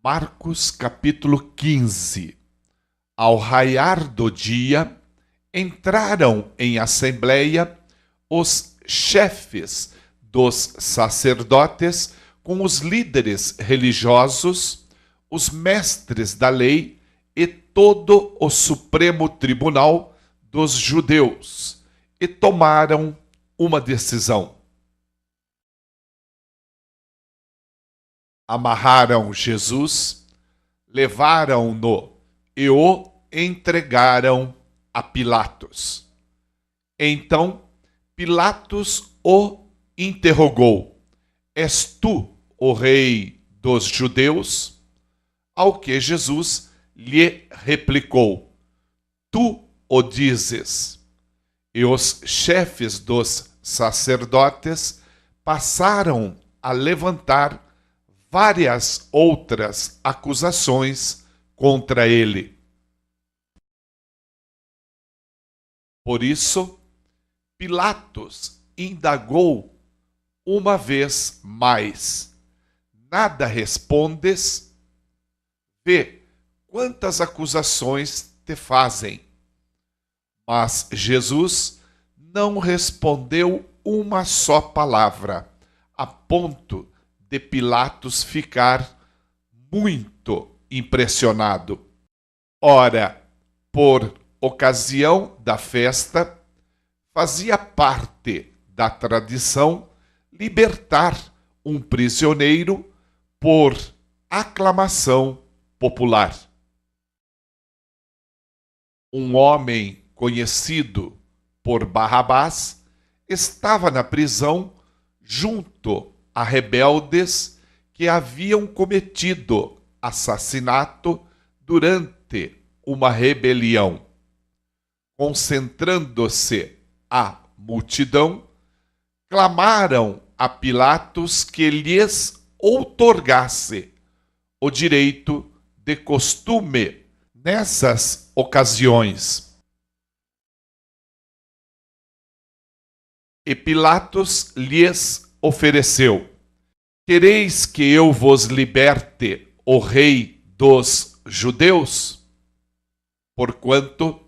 Marcos capítulo 15. Ao raiar do dia, entraram em assembleia os chefes dos sacerdotes com os líderes religiosos, os mestres da lei e todo o Supremo Tribunal dos judeus, e tomaram uma decisão. Amarraram Jesus, levaram-no e o entregaram a Pilatos. Então Pilatos o interrogou: És tu o rei dos judeus? Ao que Jesus lhe replicou: Tu o dizes. E os chefes dos sacerdotes passaram a levantar várias outras acusações contra ele. Por isso, Pilatos indagou uma vez mais: Nada respondes? Vê quantas acusações te fazem. Mas Jesus não respondeu uma só palavra, a ponto de Pilatos ficar muito impressionado. Ora, por ocasião da festa, fazia parte da tradição libertar um prisioneiro por aclamação popular. Um homem conhecido por Barrabás estava na prisão junto a rebeldes que haviam cometido assassinato durante uma rebelião. Concentrando-se a multidão, clamaram a Pilatos que lhes outorgasse o direito de costume nessas ocasiões. E Pilatos lhes ofereceu: Quereis que eu vos liberte o rei dos judeus? Porquanto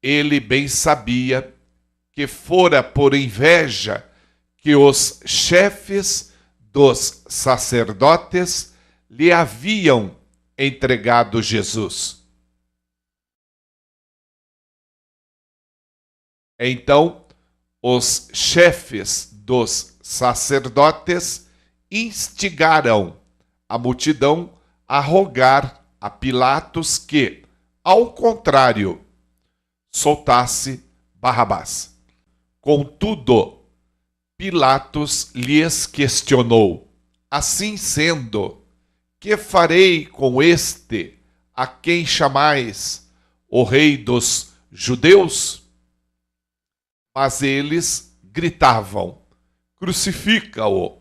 ele bem sabia que fora por inveja que os chefes dos sacerdotes lhe haviam entregado Jesus. Então, os chefes dos sacerdotes instigaram a multidão a rogar a Pilatos que, ao contrário, soltasse Barrabás. Contudo, Pilatos lhes questionou: Assim sendo, que farei com este, a quem chamais o rei dos judeus? Mas eles gritavam: Crucifica-o!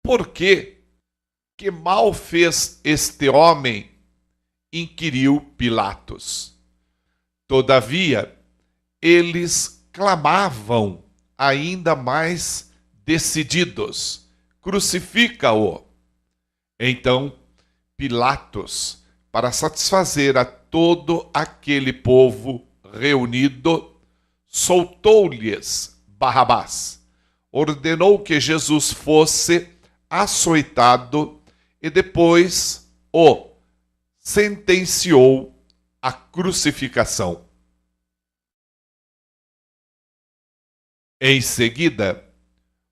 Por quê? Que mal fez este homem? Inquiriu Pilatos. Todavia, eles clamavam ainda mais decididos: Crucifica-o! Então, Pilatos, para satisfazer a todo aquele povo reunido, soltou-lhes Barrabás, ordenou que Jesus fosse açoitado e depois o sentenciou à crucificação. Em seguida,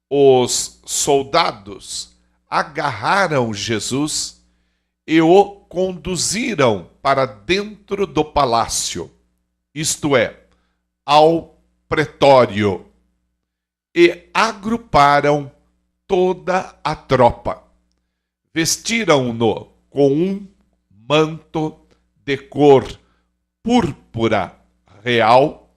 os soldados agarraram Jesus e o conduziram para dentro do palácio, isto é, ao pretório, e agruparam toda a tropa. Vestiram-no com um manto de cor púrpura real,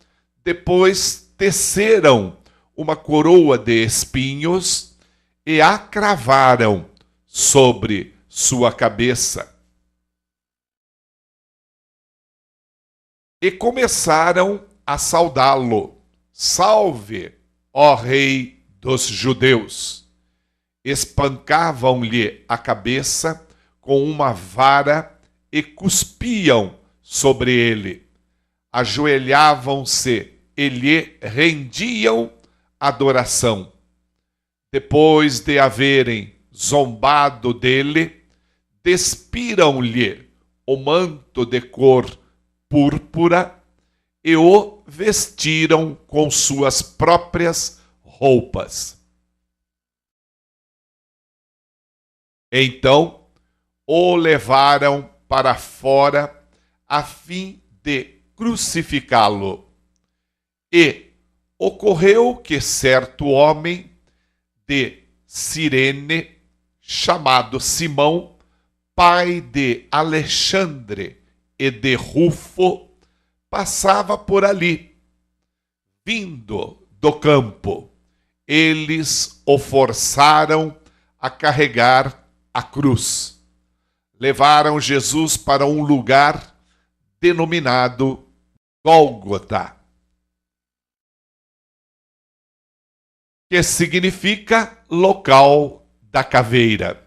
depois teceram uma coroa de espinhos e a cravaram sobre sua cabeça. e começaram a saudá-lo. Salve, ó Rei dos Judeus! Espancavam-lhe a cabeça com uma vara e cuspiam sobre ele. Ajoelhavam-se e lhe rendiam adoração. Depois de haverem zombado dele, despiram-lhe o manto de cor púrpura e o vestiram com suas próprias roupas. Então o levaram para fora a fim de crucificá-lo. E ocorreu que certo homem de Cirene, chamado Simão, pai de Alexandre e de Rufo, passava por ali. Vindo do campo, eles o forçaram a carregar a cruz. Levaram Jesus para um lugar denominado Gólgota, que significa local da caveira.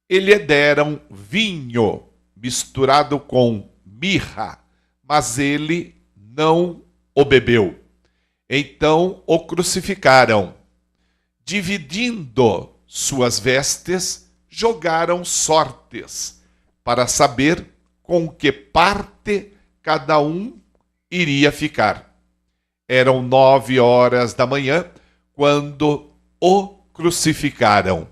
E lhe deram vinho misturado com mirra, mas ele não o bebeu. Então o crucificaram. Dividindo suas vestes, jogaram sortes, para saber com que parte cada um iria ficar. Eram 9 horas da manhã, quando o crucificaram.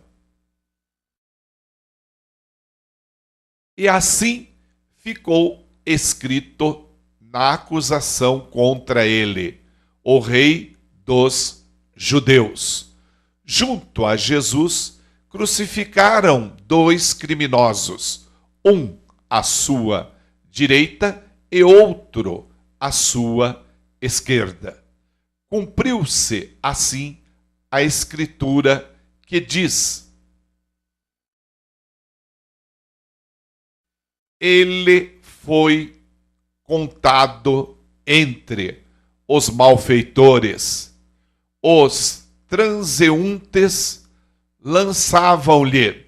E assim ficou escrito na acusação contra ele: o Rei dos Judeus. Junto a Jesus, crucificaram 2 criminosos, um à sua direita e outro à sua esquerda. Cumpriu-se assim a escritura que diz: ele foi contado entre os malfeitores. Os transeuntes lançavam-lhe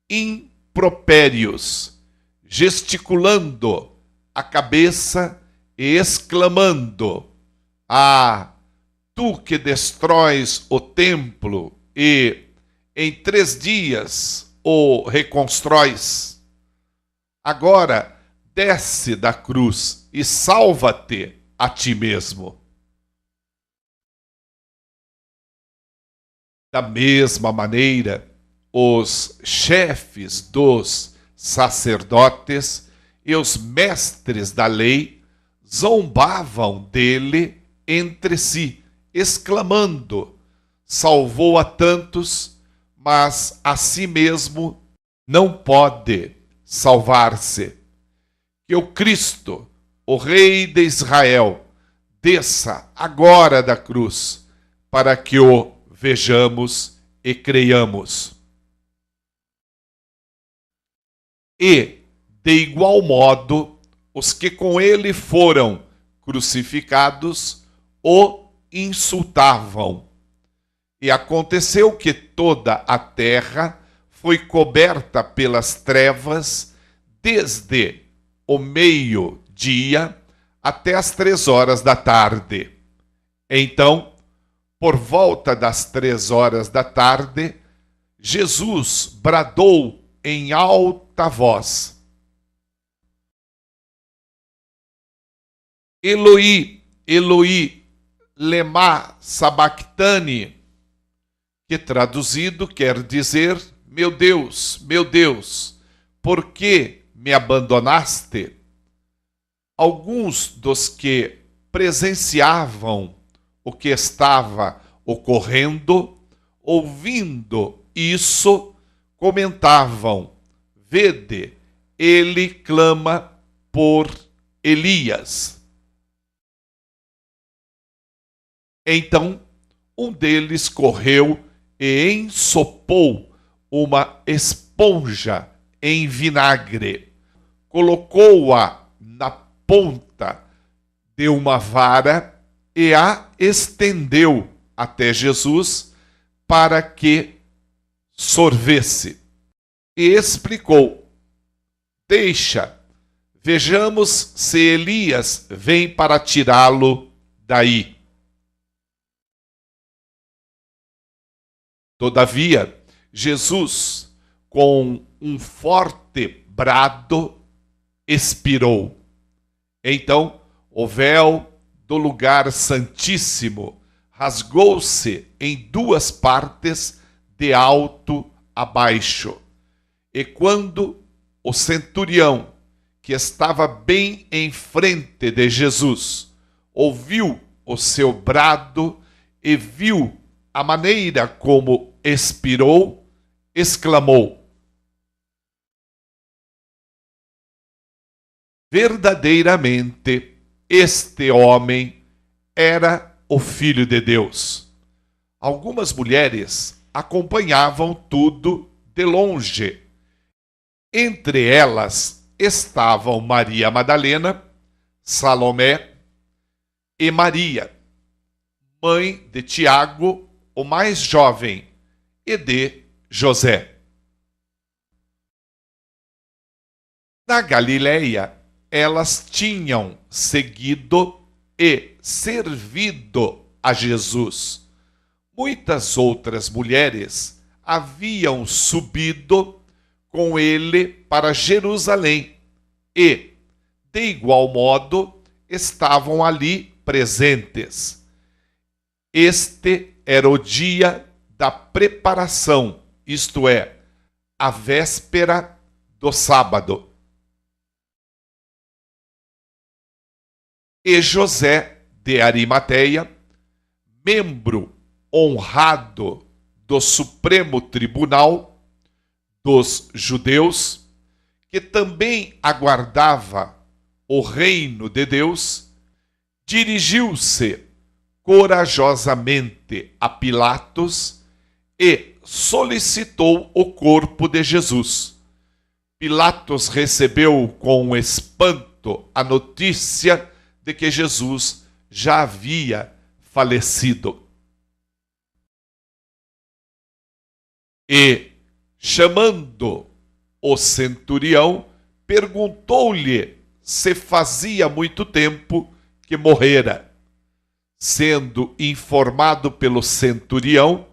impropérios, gesticulando a cabeça e exclamando: ah, tu que destróis o templo e em 3 dias o reconstróis, agora desce da cruz e salva-te a ti mesmo. Da mesma maneira, os chefes dos sacerdotes e os mestres da lei zombavam dele entre si, exclamando: salvou a tantos, mas a si mesmo não pode salvar-se. Que o Cristo, o Rei de Israel, desça agora da cruz, para que o vejamos e creiamos. E, de igual modo, os que com ele foram crucificados o insultavam. E aconteceu que toda a terra foi coberta pelas trevas desde o meio-dia até as 3 horas da tarde. Então, por volta das 3 horas da tarde, Jesus bradou em alta voz: Eloi, Eloi, lema sabactani, que traduzido quer dizer: meu Deus, por que me abandonaste? Alguns dos que presenciavam o que estava ocorrendo, ouvindo isso, comentavam: vede, ele clama por Elias. Então, um deles correu e ensopou uma esponja em vinagre, colocou-a na ponta deu uma vara e a estendeu até Jesus para que sorvesse. E explicou: deixa, vejamos se Elias vem para tirá-lo daí. Todavia, Jesus, com um forte brado, expirou. Então, o véu do lugar santíssimo rasgou-se em duas partes, de alto a baixo. E quando o centurião, que estava bem em frente de Jesus, ouviu o seu brado e viu a maneira como expirou, exclamou: verdadeiramente, este homem era o Filho de Deus. Algumas mulheres acompanhavam tudo de longe. Entre elas estavam Maria Madalena, Salomé e Maria, mãe de Tiago, o mais jovem, e de José. Na Galileia, elas tinham seguido e servido a Jesus. Muitas outras mulheres haviam subido com ele para Jerusalém e, de igual modo, estavam ali presentes. Este era o dia da preparação, isto é, a véspera do sábado. E José de Arimateia, membro honrado do Supremo Tribunal dos Judeus, que também aguardava o reino de Deus, dirigiu-se corajosamente a Pilatos e solicitou o corpo de Jesus. Pilatos recebeu com espanto a notícia de que Jesus já havia falecido. E, chamando o centurião, perguntou-lhe se fazia muito tempo que morrera. Sendo informado pelo centurião,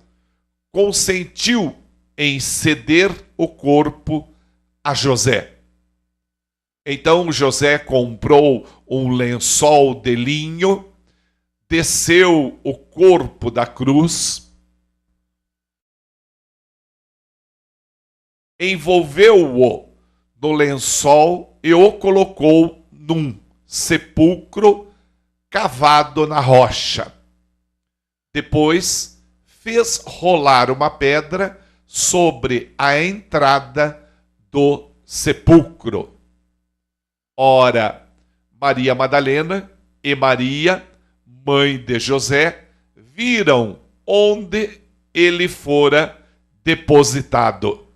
consentiu em ceder o corpo a José. Então José comprou um lençol de linho, desceu o corpo da cruz, envolveu-o no lençol e o colocou num sepulcro cavado na rocha. Depois fez rolar uma pedra sobre a entrada do sepulcro. Ora, Maria Madalena e Maria, mãe de José, viram onde ele fora depositado.